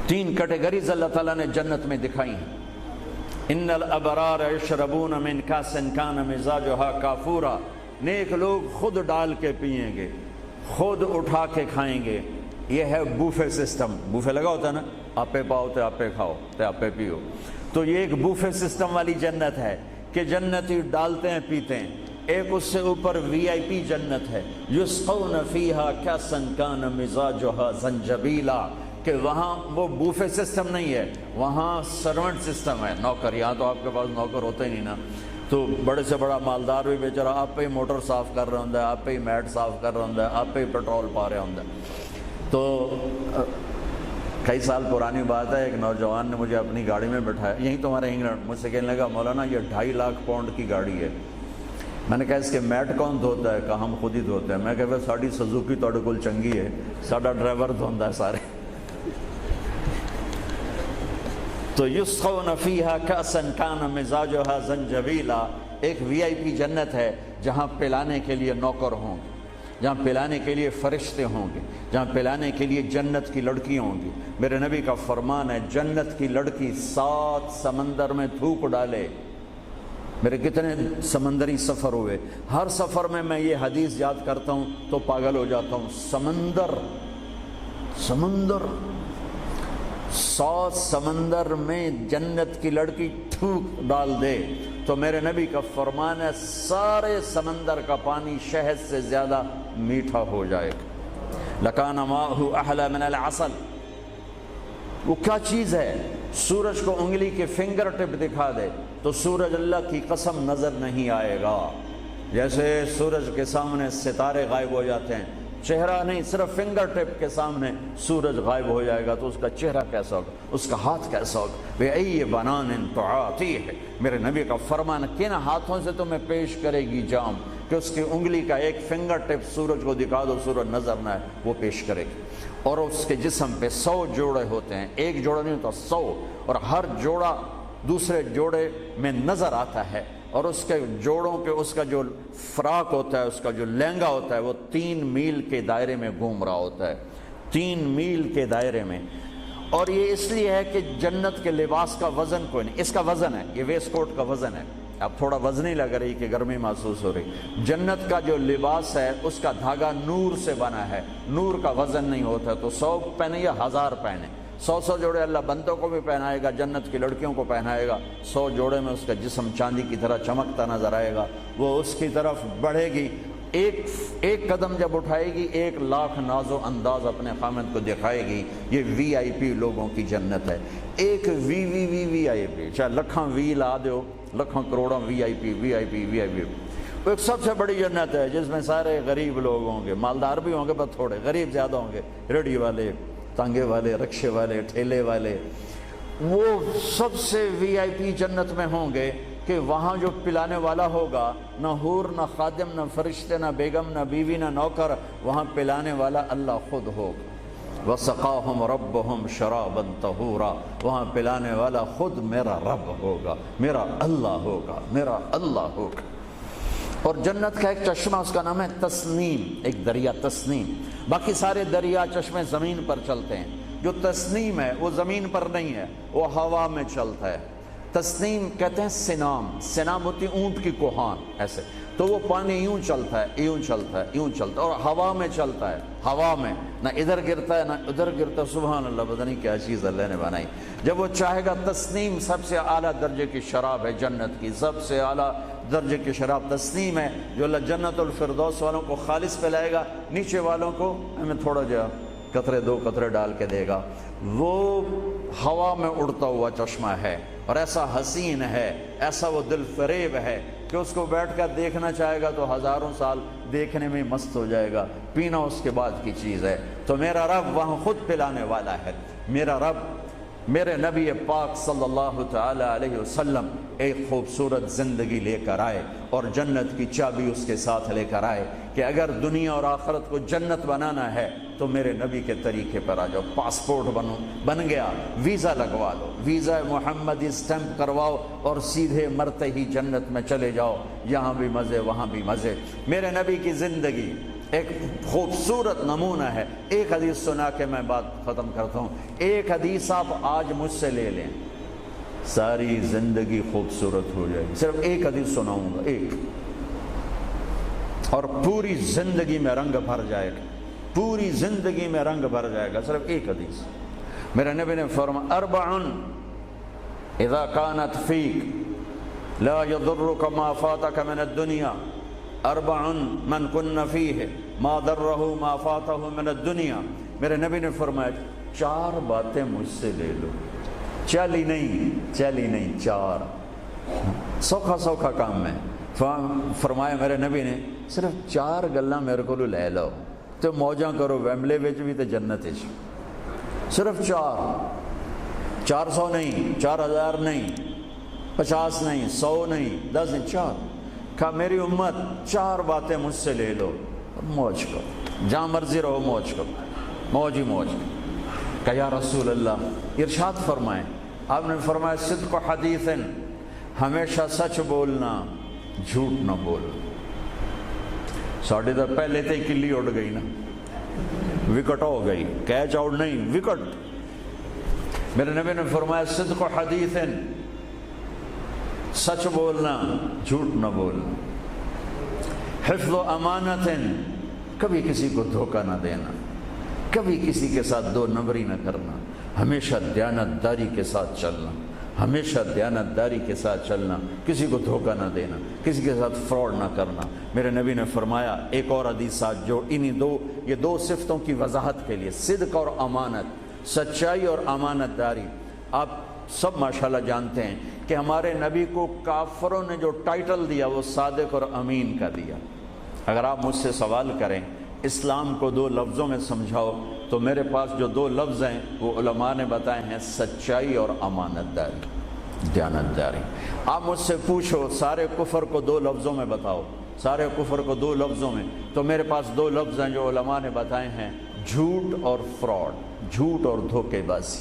تین کیٹیگریز اللہ تعالیٰ نے جنت میں دکھائی ہیں۔ ان الابرار یشربون من کاس کان مزاجھا کافورا، نیک لوگ خود ڈال کے پئیں گے، خود اٹھا کے کھائیں گے۔ یہ ہے بوفے سسٹم، بوفے لگا ہوتا ہے نا، آپے پاؤ تے آپے کھاؤ تے آپے پیو، تو یہ ایک بوفے سسٹم والی جنت ہے کہ جنتی ڈالتے ہیں پیتے ہیں۔ ایک اس سے اوپر وی آئی پی جنت ہے، یسقون فیہا کاسا کان مزاجھا زنجبیلا، کہ وہاں وہ بوفے سسٹم نہیں ہے، وہاں سرونٹ سسٹم ہے، نوکر۔ یہاں تو آپ کے پاس نوکر ہوتے ہی نہیں نا، تو بڑے سے بڑا مالدار بھی بیچارہ آپ پہ ہی موٹر صاف کر رہا ہوں، آپ پہ ہی میٹ صاف کر رہا ہوں، آپ پہ ہی پیٹرول پا رہا ہوں۔ تو کئی سال پرانی بات ہے، ایک نوجوان نے مجھے اپنی گاڑی میں بٹھایا، یہیں تمہارے انگلینڈ، مجھ سے کہنے لگا مولانا یہ 2.5 لاکھ پاؤنڈ کی گاڑی ہے۔ میں نے کہا اس کے میٹ کون دھوتا ہے؟ کہا ہم خود ہی دھوتے ہیں۔ میں کہا ساڑی سزوکی تھوڑے کول چنگی ہے، ساڈا ڈرائیور دھوندا ہے سارے۔ تو یسقون فیہا کاسا کان مزاجھا زنجبیلا، ایک وی آئی پی جنت ہے جہاں پلانے کے لیے نوکر ہوں گے، جہاں پلانے کے لیے فرشتے ہوں گے، جہاں پلانے کے لیے جنت کی لڑکی ہوں گی۔ میرے نبی کا فرمان ہے جنت کی لڑکی 7 سمندر میں تھوک ڈالے۔ میرے کتنے سمندری سفر ہوئے، ہر سفر میں میں یہ حدیث یاد کرتا ہوں تو پاگل ہو جاتا ہوں۔ سمندر 100 سمندر میں جنت کی لڑکی تھوک ڈال دے تو میرے نبی کا فرمان ہے سارے سمندر کا پانی شہد سے زیادہ میٹھا ہو جائے گا۔ لکان ماؤہ احلی من العسل۔ وہ کیا چیز ہے؟ سورج کو انگلی کے فنگر ٹپ دکھا دے تو سورج اللہ کی قسم نظر نہیں آئے گا، جیسے سورج کے سامنے ستارے غائب ہو جاتے ہیں، چہرہ نہیں، صرف فنگر ٹپ کے سامنے سورج غائب ہو جائے گا تو اس کا چہرہ کیسا ہوگا، اس کا ہاتھ کیسا ہوگا؟ بِأَيِّ بَنَانٍ تُعَاطِيهِ۔ میرے نبی کا فرمان ہے کن ہاتھوں سے تمہیں پیش کرے گی جام کہ اس کی انگلی کا ایک فنگر ٹپ سورج کو دکھا دو، سورج نظر نہ آئے، وہ پیش کرے گی۔ اور اس کے جسم پہ 100 جوڑے ہوتے ہیں، ایک جوڑا نہیں ہوتا، 100، اور ہر جوڑا دوسرے جوڑے میں نظر آتا ہے، اور اس کے جوڑوں کے اس کا جو فراق ہوتا ہے، اس کا جو لہنگا ہوتا ہے، وہ 3 میل کے دائرے میں گھوم رہا ہوتا ہے، 3 میل کے دائرے میں۔ اور یہ اس لیے ہے کہ جنت کے لباس کا وزن کوئی نہیں، اس کا وزن ہے، یہ ویسٹ کوٹ کا وزن ہے، اب تھوڑا وزنی لگ رہی کہ گرمی محسوس ہو رہی۔ جنت کا جو لباس ہے اس کا دھاگا نور سے بنا ہے، نور کا وزن نہیں ہوتا، تو 100 پہنے یا 1000 پہنے، 100 جوڑے اللہ بندوں کو بھی پہنائے گا، جنت کی لڑکیوں کو پہنائے گا، 100 جوڑے میں اس کا جسم چاندی کی طرح چمکتا نظر آئے گا، وہ اس کی طرف بڑھے گی، ایک قدم جب اٹھائے گی 1 لاکھ ناز و انداز اپنے خامد کو دکھائے گی۔ یہ وی آئی پی لوگوں کی جنت ہے، ایک وی آئی پی، چاہے لکھاں وی لا دو، لکھاں کروڑوں وی آئی پی۔ وہ ایک سب سے بڑی جنت ہے جس میں سارے غریب لوگ ہوں گے، مالدار بھی ہوں گے بس تھوڑے، غریب زیادہ ہوں گے، ریڑھی والے، تانگے والے، رکشے والے، ٹھیلے والے، وہ سب سے وی آئی پی جنت میں ہوں گے کہ وہاں جو پلانے والا ہوگا، نہ حور، نہ خادم، نہ فرشتے، نہ بیگم، نہ بیوی، نہ نوکر، وہاں پلانے والا اللہ خود ہوگا۔ وَسَقَاهُمْ رَبُّهُمْ شَرَابًا طَهُورًا، وہاں پلانے والا خود میرا رب ہوگا، میرا اللہ ہوگا، میرا اللہ ہوگا۔ اور جنت کا ایک چشمہ، اس کا نام ہے تسنیم، ایک دریا تسنیم۔ باقی سارے دریا چشمے زمین پر چلتے ہیں، جو تسنیم ہے وہ زمین پر نہیں ہے، وہ ہوا میں چلتا ہے۔ تسنیم کہتے ہیں سنام ہوتی اونٹ کی کوہان، ایسے تو وہ پانی یوں چلتا ہے، یوں چلتا ہے، یوں چلتا ہے، اور ہوا میں چلتا ہے، ہوا میں نہ ادھر گرتا ہے نہ ادھر گرتا ہے۔ سبحان اللہ، پتہ نہیں کیا چیز اللہ نے بنائی۔ جب وہ چاہے گا، تسنیم سب سے اعلیٰ درجے کی شراب ہے جنت کی، سب سے اعلیٰ درجے کی شراب تسنیم ہے، جو اللہ جنت الفردوس والوں کو خالص پلائے گا، نیچے والوں کو ہمیں تھوڑا جا قطرے 2 قطرے ڈال کے دے گا۔ وہ ہوا میں اڑتا ہوا چشمہ ہے، اور ایسا حسین ہے، ایسا وہ دل فریب ہے کہ اس کو بیٹھ کر دیکھنا چاہے گا تو ہزاروں سال دیکھنے میں مست ہو جائے گا، پینا اس کے بعد کی چیز ہے۔ تو میرا رب وہاں خود پلانے والا ہے، میرا رب میرے نبی پاک صلی اللہ تعالی علیہ وسلم ایک خوبصورت زندگی لے کر آئے، اور جنت کی چابی اس کے ساتھ لے کر آئے کہ اگر دنیا اور آخرت کو جنت بنانا ہے تو میرے نبی کے طریقے پر آ جاؤ۔ پاسپورٹ بن گیا، ویزا لگوا لو، ویزا محمدی سٹیمپ کرواؤ اور سیدھے مرتے ہی جنت میں چلے جاؤ، یہاں بھی مزے وہاں بھی مزے۔ میرے نبی کی زندگی ایک خوبصورت نمونہ ہے. ایک حدیث سنا کے میں بات ختم کرتا ہوں. ایک حدیث آپ آج مجھ سے لے لیں، ساری زندگی خوبصورت ہو جائے گی. صرف ایک حدیث سناؤں گا، ایک، اور پوری زندگی میں رنگ بھر جائے گا، پوری زندگی میں رنگ بھر جائے گا. صرف ایک حدیث. میرے نبی نے فرمایا اربع اذا كانت فيك لا يضرك ما فاتك من الدنيا اربع من كن فيه ما ضره ما فاته من الدنيا. میرے نبی نے فرمایا 4 باتیں مجھ سے لے لو. چلی نہیں 4 سوکھا کام ہے. فرمایا میرے نبی نے صرف 4 گلاں میرے کو لے لو تو موجاں کرو ویملے وچ بھی تے جنت وچ. صرف 400 نہیں، 4000 نہیں، 50 نہیں، 100 نہیں، 10 نہیں، 4. کہا میری امت 4 باتیں مجھ سے لے لو، موج کرو، جہاں مرضی رہو موج کرو، موج ہی موج. کہا یا رسول اللہ، ارشاد فرمائیں. آپ نے فرمایا صدق حدیث، ہمیشہ سچ بولنا، جھوٹ نہ بولنا. ساڑھے تو پہلے تے کلی اڑ گئی نا، وکٹ ہو گئی، کیچ آؤٹ نہیں، وکٹ. میرے نبی نے فرمایا صدق حدیث، سچ بولنا، جھوٹ نہ بولنا. حفظ و امانت، کبھی کسی کو دھوکہ نہ دینا، کبھی کسی کے ساتھ 2 نمبری نہ کرنا، ہمیشہ دیانتداری کے ساتھ چلنا، ہمیشہ دیانتداری کے ساتھ چلنا، کسی کو دھوکہ نہ دینا، کسی کے ساتھ فراڈ نہ کرنا. میرے نبی نے فرمایا ایک اور حدیث جو یہ 2 صفتوں کی وضاحت کے لیے، صدق اور امانت، سچائی اور امانت داری. آپ سب ماشاءاللہ جانتے ہیں کہ ہمارے نبی کو کافروں نے جو ٹائٹل دیا وہ صادق اور امین کا دیا. اگر آپ مجھ سے سوال کریں اسلام کو 2 لفظوں میں سمجھاؤ تو میرے پاس جو 2 لفظ ہیں وہ علماء نے بتائے ہیں، سچائی اور امانت داری، دیانتداری. آپ مجھ سے پوچھو سارے کفر کو 2 لفظوں میں بتاؤ، سارے کفر کو 2 لفظوں میں، تو میرے پاس 2 لفظ ہیں جو علماء نے بتائے ہیں، جھوٹ اور فراڈ، جھوٹ اور دھوکے بازی.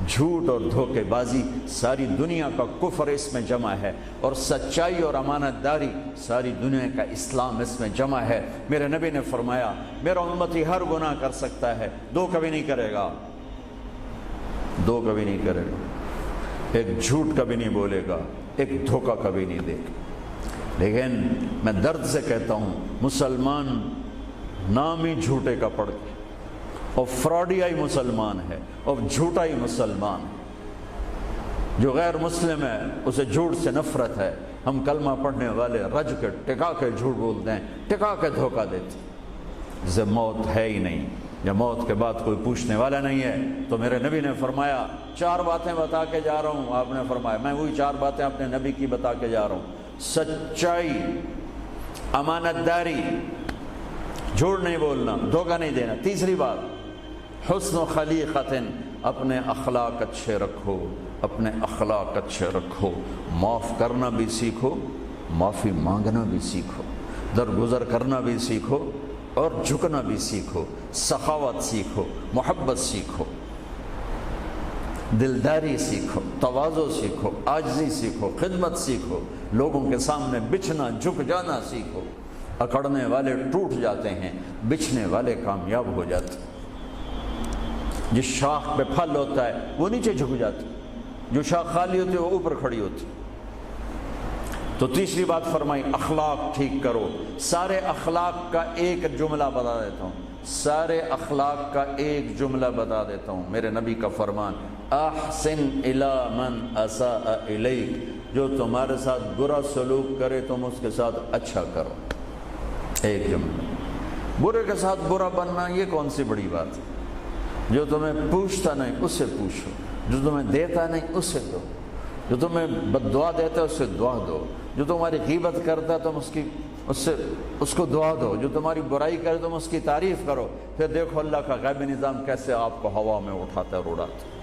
جھوٹ اور دھوکے بازی ساری دنیا کا کفر اس میں جمع ہے، اور سچائی اور امانت داری ساری دنیا کا اسلام اس میں جمع ہے. میرے نبی نے فرمایا میرا امتی ہر گناہ کر سکتا ہے، 2 کبھی نہیں کرے گا، 2 کبھی نہیں کرے گا. ایک جھوٹ کبھی نہیں بولے گا، ایک دھوکہ کبھی نہیں دے گا. لیکن میں درد سے کہتا ہوں مسلمان نام ہی جھوٹے کا پڑ کے، اور فراڈیائی مسلمان ہے، اور جھوٹائی مسلمان ہے. جو غیر مسلم ہے اسے جھوٹ سے نفرت ہے. ہم کلمہ پڑھنے والے رج کے ٹکا کے جھوٹ بولتے ہیں، ٹکا کے دھوکہ دیتے ہیں. جسے موت ہے ہی نہیں، یا موت کے بعد کوئی پوچھنے والا نہیں ہے. تو میرے نبی نے فرمایا 4 باتیں بتا کے جا رہا ہوں. آپ نے فرمایا میں وہی 4 باتیں اپنے نبی کی بتا کے جا رہا ہوں. سچائی، امانت داری، جھوٹ نہیں بولنا، دھوکہ نہیں دینا. تیسری بات حسن و خلیقت، اپنے اخلاق اچھے رکھو، اپنے اخلاق اچھے رکھو. معاف کرنا بھی سیکھو، معافی مانگنا بھی سیکھو، درگزر کرنا بھی سیکھو، اور جھکنا بھی سیکھو. سخاوت سیکھو، محبت سیکھو، دلداری سیکھو، تواضع سیکھو، عاجزی سیکھو، خدمت سیکھو. لوگوں کے سامنے بچھنا، جھک جانا سیکھو. اکڑنے والے ٹوٹ جاتے ہیں، بچھنے والے کامیاب ہو جاتے ہیں. جس شاخ پہ پھل ہوتا ہے وہ نیچے جھک جاتی، جو شاخ خالی ہوتی ہے وہ اوپر کھڑی ہوتی. تو تیسری بات فرمائی اخلاق ٹھیک کرو. سارے اخلاق کا ایک جملہ بتا دیتا ہوں، سارے اخلاق کا ایک جملہ بتا دیتا ہوں. میرے نبی کا فرمان احسن الی من اساء الیک، جو تمہارے ساتھ برا سلوک کرے تم اس کے ساتھ اچھا کرو. ایک جملہ. برے کے ساتھ برا بننا یہ کون سی بڑی بات ہے؟ جو تمہیں پوچھتا نہیں اس سے پوچھو، جو تمہیں دیتا نہیں اس سے دو، جو تمہیں بد دعا دیتا ہے اس سے دعا دو، جو تمہاری غیبت کرتا ہے تم اس کو دعا دو، جو تمہاری برائی کرے تم اس کی تعریف کرو. پھر دیکھو اللہ کا غیبی نظام کیسے آپ کو ہوا میں اٹھاتا ہے اور اڑاتا ہے.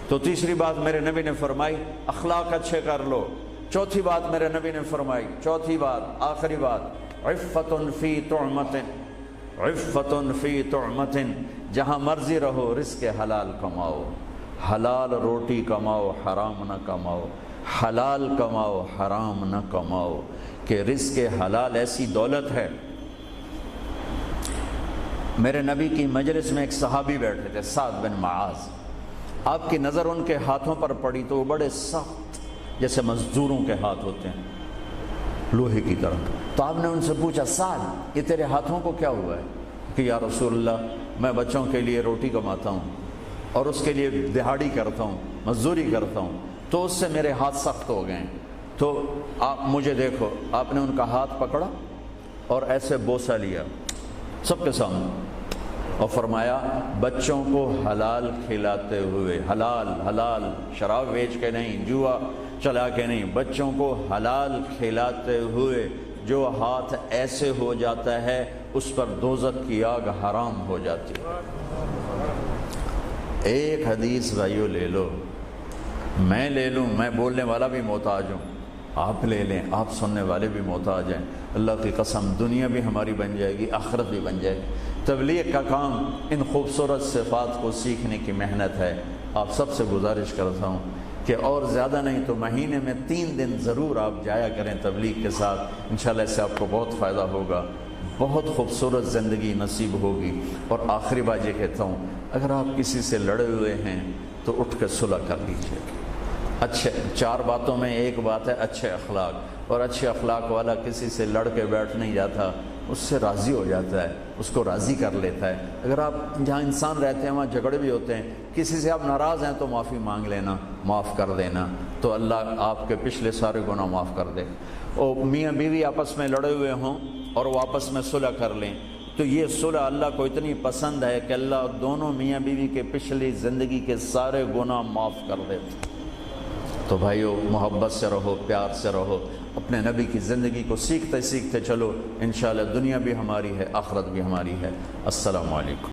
تو تیسری بات میرے نبی نے فرمائی اخلاق اچھے کر لو. چوتھی بات میرے نبی نے فرمائی، چوتھی بات آخری بات، عفت فی طعمت، عفت فی طعمت، جہاں مرضی رہو رزق حلال کماؤ، حلال روٹی کماؤ، حرام نہ کماؤ، حلال کماؤ، حرام نہ کماؤ. کہ رزق حلال ایسی دولت ہے میرے نبی کی مجلس میں ایک صحابی بیٹھے تھے، سعد بن معاذ۔ آپ کی نظر ان کے ہاتھوں پر پڑی تو وہ بڑے سخت جیسے مزدوروں کے ہاتھ ہوتے ہیں، لوہے کی طرح۔ تو آپ نے ان سے پوچھا، سعد یہ تیرے ہاتھوں کو کیا ہوا ہے؟ کہ یا رسول اللہ میں بچوں کے لیے روٹی کماتا ہوں اور اس کے لیے دہاڑی کرتا ہوں، مزدوری کرتا ہوں، تو اس سے میرے ہاتھ سخت ہو گئے ہیں، تو آپ مجھے دیکھو۔ آپ نے ان کا ہاتھ پکڑا اور ایسے بوسہ لیا سب کے سامنے اور فرمایا بچوں کو حلال کھلاتے ہوئے، حلال حلال، شراب بیچ کے نہیں، جوا چلا کے نہیں، بچوں کو حلال کھلاتے ہوئے جو ہاتھ ایسے ہو جاتا ہے اس پر دوزخ کی آگ حرام ہو جاتی ہے۔ ایک حدیث بھائیو لے لو، میں لے لوں، میں بولنے والا بھی محتاج ہوں، آپ لے لیں، آپ سننے والے بھی محتاج ہیں، اللہ کی قسم دنیا بھی ہماری بن جائے گی، آخرت بھی بن جائے گی۔ تبلیغ کا کام ان خوبصورت صفات کو سیکھنے کی محنت ہے۔ آپ سب سے گزارش کرتا ہوں کہ اور زیادہ نہیں تو مہینے میں 3 دن ضرور آپ جایا کریں تبلیغ کے ساتھ، انشاءاللہ اس سے آپ کو بہت فائدہ ہوگا، بہت خوبصورت زندگی نصیب ہوگی۔ اور آخری بات یہ کہتا ہوں، اگر آپ کسی سے لڑے ہوئے ہیں تو اٹھ کے صلح کر لیجیے۔ اچھے 4 باتوں میں ایک بات ہے اچھے اخلاق، اور اچھے اخلاق والا کسی سے لڑ کے بیٹھ نہیں جاتا، اس سے راضی ہو جاتا ہے، اس کو راضی کر لیتا ہے۔ اگر آپ جہاں انسان رہتے ہیں وہاں جھگڑے بھی ہوتے ہیں، کسی سے آپ ناراض ہیں تو معافی مانگ لینا، معاف کر دینا، تو اللہ آپ کے پچھلے سارے گناہ معاف کر دے۔ اور میاں بیوی آپس میں لڑے ہوئے ہوں اور وہ آپس میں صلح کر لیں تو یہ صلح اللہ کو اتنی پسند ہے کہ اللہ دونوں میاں بیوی کے پچھلی زندگی کے سارے گناہ معاف کر دیتے۔ تو بھائیو محبت سے رہو، پیار سے رہو، اپنے نبی کی زندگی کو سیکھتے سیکھتے چلو، انشاءاللہ دنیا بھی ہماری ہے، آخرت بھی ہماری ہے۔ السلام علیکم۔